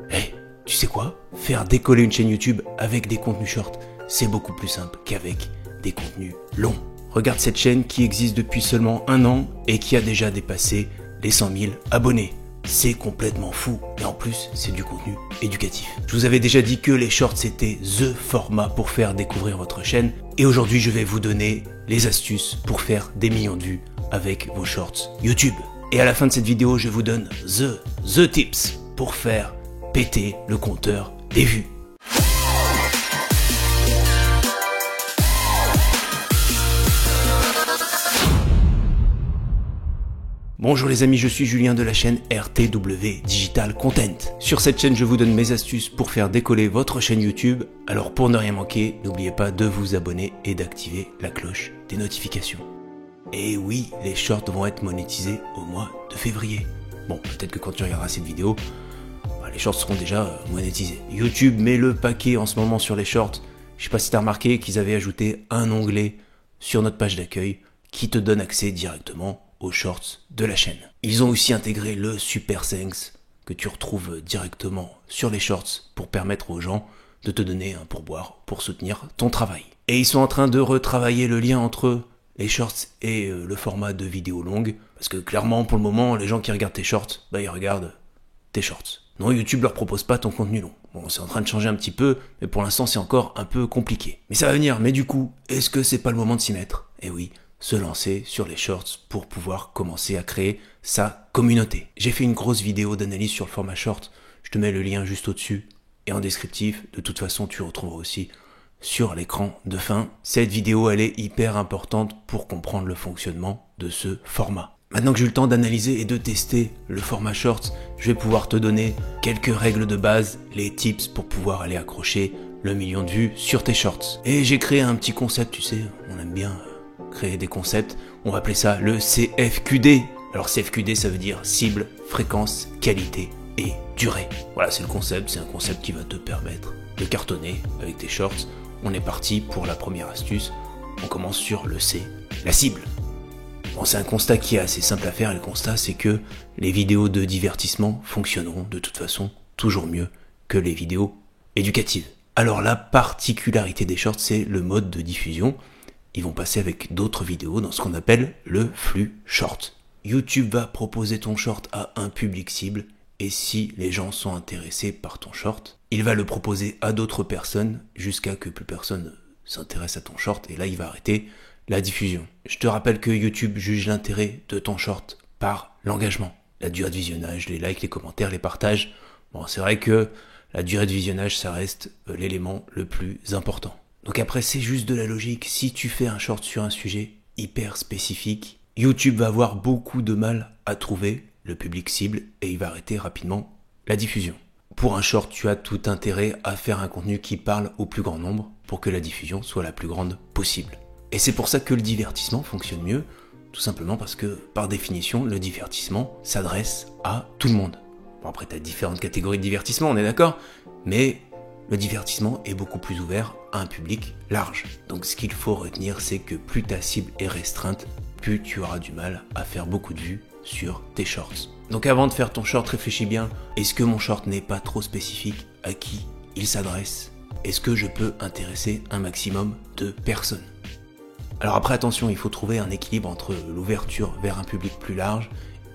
Eh, tu sais quoi? Faire décoller une chaîne YouTube avec des contenus shorts, c'est beaucoup plus simple qu'avec des contenus longs. Regarde cette chaîne qui existe depuis seulement 1 an et qui a déjà dépassé les 100 000 abonnés. C'est complètement fou et en plus c'est du contenu éducatif. Je vous avais déjà dit que les shorts c'était THE format pour faire découvrir votre chaîne et aujourd'hui je vais vous donner les astuces pour faire des millions de vues avec vos shorts YouTube. Et à la fin de cette vidéo je vous donne the tips pour faire péter le compteur des vues. Bonjour les amis, je suis Julien de la chaîne RTW Digital Content. Sur cette chaîne, je vous donne mes astuces pour faire décoller votre chaîne YouTube. Alors pour ne rien manquer, n'oubliez pas de vous abonner et d'activer la cloche des notifications. Et oui, les shorts vont être monétisés au mois de février. Bon, peut-être que quand tu regarderas cette vidéo, les shorts seront déjà monétisés. YouTube met le paquet en ce moment sur les shorts. Je sais pas si tu as remarqué qu'ils avaient ajouté un onglet sur notre page d'accueil qui te donne accès directement aux shorts de la chaîne. Ils ont aussi intégré le Super Thanks que tu retrouves directement sur les shorts pour permettre aux gens de te donner un pourboire pour soutenir ton travail. Et ils sont en train de retravailler le lien entre les shorts et le format de vidéo longue parce que clairement pour le moment les gens qui regardent tes shorts, ils regardent tes shorts. Non, YouTube leur propose pas ton contenu long. Bon, c'est en train de changer un petit peu, mais pour l'instant c'est encore un peu compliqué. Mais ça va venir, mais du coup, est-ce que c'est pas le moment de s'y mettre? Eh oui, se lancer sur les shorts pour pouvoir commencer à créer sa communauté. J'ai fait une grosse vidéo d'analyse sur le format short, je te mets le lien juste au-dessus et en descriptif. De toute façon, tu retrouveras aussi sur l'écran de fin. Cette vidéo, elle est hyper importante pour comprendre le fonctionnement de ce format. Maintenant que j'ai eu le temps d'analyser et de tester le format short, je vais pouvoir te donner quelques règles de base, les tips pour pouvoir aller accrocher le million de vues sur tes shorts. Et j'ai créé un petit concept, tu sais, on aime bien créer des concepts, on va appeler ça le CFQD. Alors CFQD ça veut dire cible, fréquence, qualité et durée. Voilà, c'est le concept, c'est un concept qui va te permettre de cartonner avec tes shorts. On est parti pour la première astuce, on commence sur le C, la cible. Bon, c'est un constat qui est assez simple à faire et le constat c'est que les vidéos de divertissement fonctionneront de toute façon toujours mieux que les vidéos éducatives. Alors la particularité des shorts c'est le mode de diffusion. Ils vont passer avec d'autres vidéos dans ce qu'on appelle le flux short. YouTube va proposer ton short à un public cible et si les gens sont intéressés par ton short, il va le proposer à d'autres personnes jusqu'à que plus personne s'intéresse à ton short et là il va arrêter la diffusion. Je te rappelle que YouTube juge l'intérêt de ton short par l'engagement, la durée de visionnage, les likes, les commentaires, les partages. Bon, c'est vrai que la durée de visionnage ça reste l'élément le plus important. Donc après c'est juste de la logique, si tu fais un short sur un sujet hyper spécifique, YouTube va avoir beaucoup de mal à trouver le public cible et il va arrêter rapidement la diffusion. Pour un short, tu as tout intérêt à faire un contenu qui parle au plus grand nombre pour que la diffusion soit la plus grande possible. Et c'est pour ça que le divertissement fonctionne mieux, tout simplement parce que par définition, le divertissement s'adresse à tout le monde. Bon après tu as différentes catégories de divertissement, on est d'accord, mais le divertissement est beaucoup plus ouvert à un public large. Donc ce qu'il faut retenir, c'est que plus ta cible est restreinte, plus tu auras du mal à faire beaucoup de vues sur tes shorts. Donc avant de faire ton short, réfléchis bien, est-ce que mon short n'est pas trop spécifique? À qui il s'adresse? Est-ce que je peux intéresser un maximum de personnes? Alors après attention, il faut trouver un équilibre entre l'ouverture vers un public plus large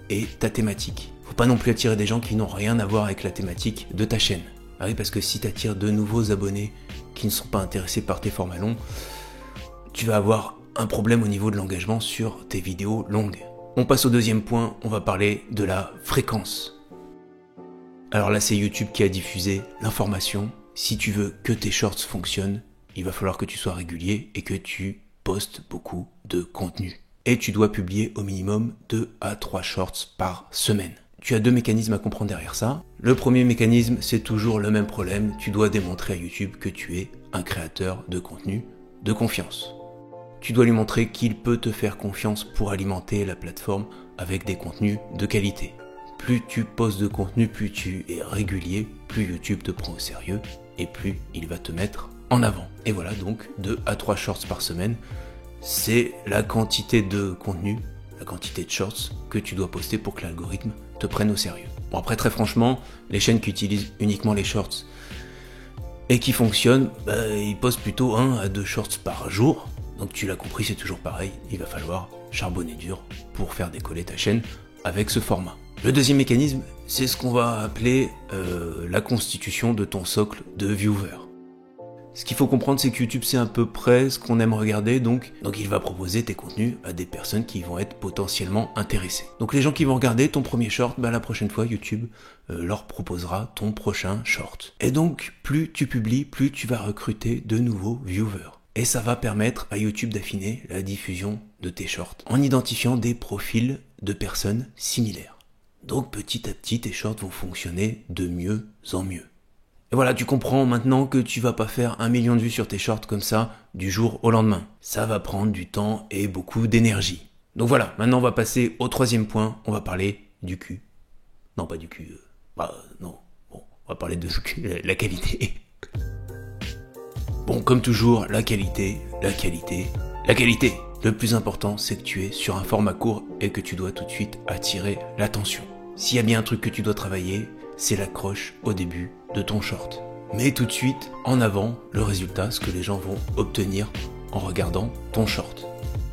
et ta thématique. Faut pas non plus attirer des gens qui n'ont rien à voir avec la thématique de ta chaîne. Ah oui, parce que si tu attires de nouveaux abonnés qui ne sont pas intéressés par tes formats longs, tu vas avoir un problème au niveau de l'engagement sur tes vidéos longues. On passe au deuxième point, on va parler de la fréquence. Alors là, c'est YouTube qui a diffusé l'information. Si tu veux que tes shorts fonctionnent, il va falloir que tu sois régulier et que tu postes beaucoup de contenu. Et tu dois publier au minimum 2 à 3 shorts par semaine. Tu as 2 mécanismes à comprendre derrière ça. Le premier mécanisme, c'est toujours le même problème. Tu dois démontrer à YouTube que tu es un créateur de contenu de confiance. Tu dois lui montrer qu'il peut te faire confiance pour alimenter la plateforme avec des contenus de qualité. Plus tu postes de contenu, plus tu es régulier, plus YouTube te prend au sérieux et plus il va te mettre en avant. Et voilà donc 2 à 3 shorts par semaine. C'est la quantité de contenu, la quantité de shorts que tu dois poster pour que l'algorithme te prennent au sérieux. Bon après très franchement, les chaînes qui utilisent uniquement les shorts et qui fonctionnent, ils postent plutôt 1 à 2 shorts par jour. Donc tu l'as compris, c'est toujours pareil, il va falloir charbonner dur pour faire décoller ta chaîne avec ce format. Le deuxième mécanisme, c'est ce qu'on va appeler la constitution de ton socle de viewers. Ce qu'il faut comprendre, c'est que YouTube, c'est à peu près ce qu'on aime regarder, donc il va proposer tes contenus à des personnes qui vont être potentiellement intéressées. Donc les gens qui vont regarder ton premier short, la prochaine fois, YouTube leur proposera ton prochain short. Et donc, plus tu publies, plus tu vas recruter de nouveaux viewers. Et ça va permettre à YouTube d'affiner la diffusion de tes shorts en identifiant des profils de personnes similaires. Donc petit à petit, tes shorts vont fonctionner de mieux en mieux. Et voilà, tu comprends maintenant que tu vas pas faire 1 million de vues sur tes shorts comme ça du jour au lendemain. Ça va prendre du temps et beaucoup d'énergie. Donc voilà, maintenant on va passer au troisième point, on va parler du cul. Non, pas du cul. Non. Bon, on va parler de la qualité. Bon, comme toujours, la qualité. Le plus important, c'est que tu es sur un format court et que tu dois tout de suite attirer l'attention. S'il y a bien un truc que tu dois travailler, c'est l'accroche au début de ton short. Mets tout de suite en avant le résultat, ce que les gens vont obtenir en regardant ton short.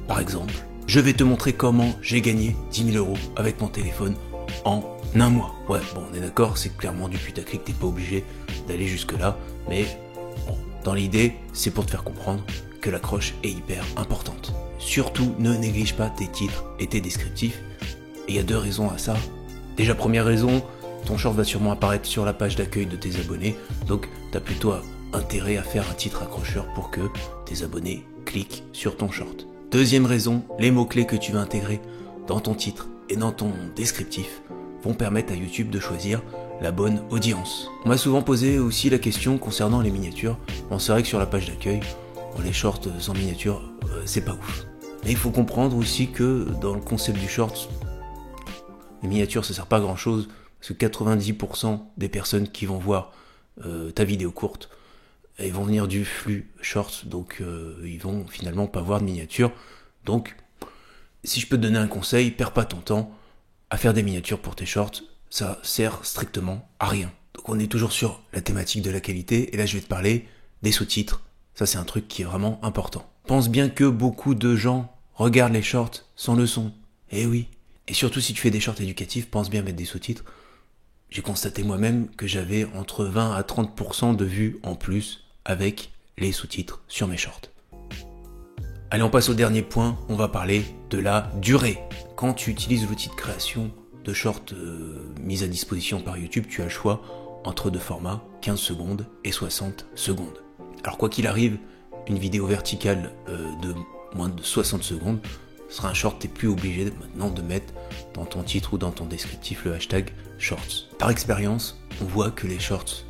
Par exemple, je vais te montrer comment j'ai gagné 10 000 € avec mon téléphone en 1 mois. Ouais, bon, on est d'accord, c'est clairement du putaclic, t'es pas obligé d'aller jusque là, mais bon, dans l'idée, c'est pour te faire comprendre que l'accroche est hyper importante. Surtout, ne néglige pas tes titres et tes descriptifs. Et il y a 2 raisons à ça. Déjà, première raison, ton short va sûrement apparaître sur la page d'accueil de tes abonnés, donc tu as plutôt intérêt à faire un titre accrocheur pour que tes abonnés cliquent sur ton short. Deuxième raison, les mots-clés que tu vas intégrer dans ton titre et dans ton descriptif vont permettre à YouTube de choisir la bonne audience. On m'a souvent posé aussi la question concernant les miniatures. Bon, c'est vrai que sur la page d'accueil, les shorts sans miniature, c'est pas ouf. Mais il faut comprendre aussi que dans le concept du short, les miniatures ça sert pas à grand chose, parce que 90% des personnes qui vont voir ta vidéo courte, elles vont venir du flux short, donc ils vont finalement pas voir de miniatures. Donc si je peux te donner un conseil, perds pas ton temps à faire des miniatures pour tes shorts, ça sert strictement à rien. Donc on est toujours sur la thématique de la qualité, et là je vais te parler des sous-titres. Ça c'est un truc qui est vraiment important. Pense bien que beaucoup de gens regardent les shorts sans le son. Eh oui. Et surtout si tu fais des shorts éducatifs, pense bien mettre des sous-titres. J'ai constaté moi-même que j'avais entre 20 à 30% de vues en plus avec les sous-titres sur mes shorts. Allez, on passe au dernier point, on va parler de la durée. Quand tu utilises l'outil de création de shorts mis à disposition par YouTube, tu as le choix entre 2 formats, 15 secondes et 60 secondes. Alors quoi qu'il arrive, une vidéo verticale de moins de 60 secondes sera un short, t'es plus obligé maintenant de mettre dans ton titre ou dans ton descriptif le hashtag shorts. Par expérience, on voit que les shorts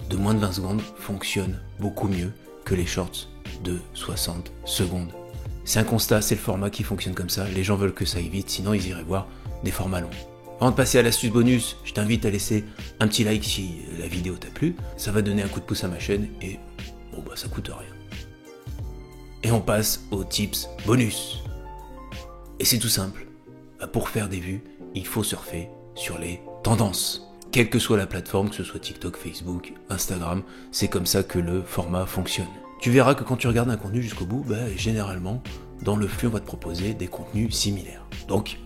de moins de 20 secondes fonctionnent beaucoup mieux que les shorts de 60 secondes. C'est un constat, c'est le format qui fonctionne comme ça, les gens veulent que ça aille vite, sinon ils iraient voir des formats longs. Avant de passer à l'astuce bonus, je t'invite à laisser un petit like si la vidéo t'a plu, ça va donner un coup de pouce à ma chaîne et bon ça coûte rien. Et on passe aux tips bonus. Et c'est tout simple, pour faire des vues, il faut surfer sur les tendances. Quelle que soit la plateforme, que ce soit TikTok, Facebook, Instagram, c'est comme ça que le format fonctionne. Tu verras que quand tu regardes un contenu jusqu'au bout, généralement, dans le flux, on va te proposer des contenus similaires. Donc,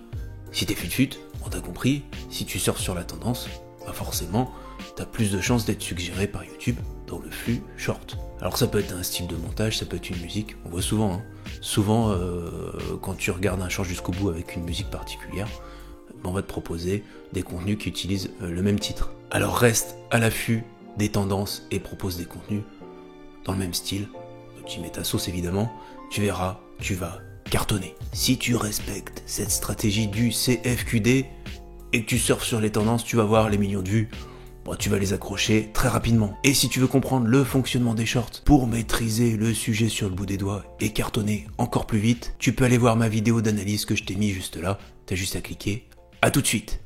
si t'es fut-fut, on t'a compris, si tu surfes sur la tendance, forcément, t'as plus de chances d'être suggéré par YouTube dans le flux short. Alors ça peut être un style de montage, ça peut être une musique, on voit souvent, quand tu regardes un short jusqu'au bout avec une musique particulière, on va te proposer des contenus qui utilisent le même titre. Alors reste à l'affût des tendances et propose des contenus dans le même style. Tu mets ta sauce évidemment, tu verras, tu vas cartonner. Si tu respectes cette stratégie du CFQD et que tu surfes sur les tendances, tu vas voir les millions de vues. Tu vas les accrocher très rapidement. Et si tu veux comprendre le fonctionnement des shorts pour maîtriser le sujet sur le bout des doigts et cartonner encore plus vite, tu peux aller voir ma vidéo d'analyse que je t'ai mis juste là. T'as juste à cliquer. À tout de suite.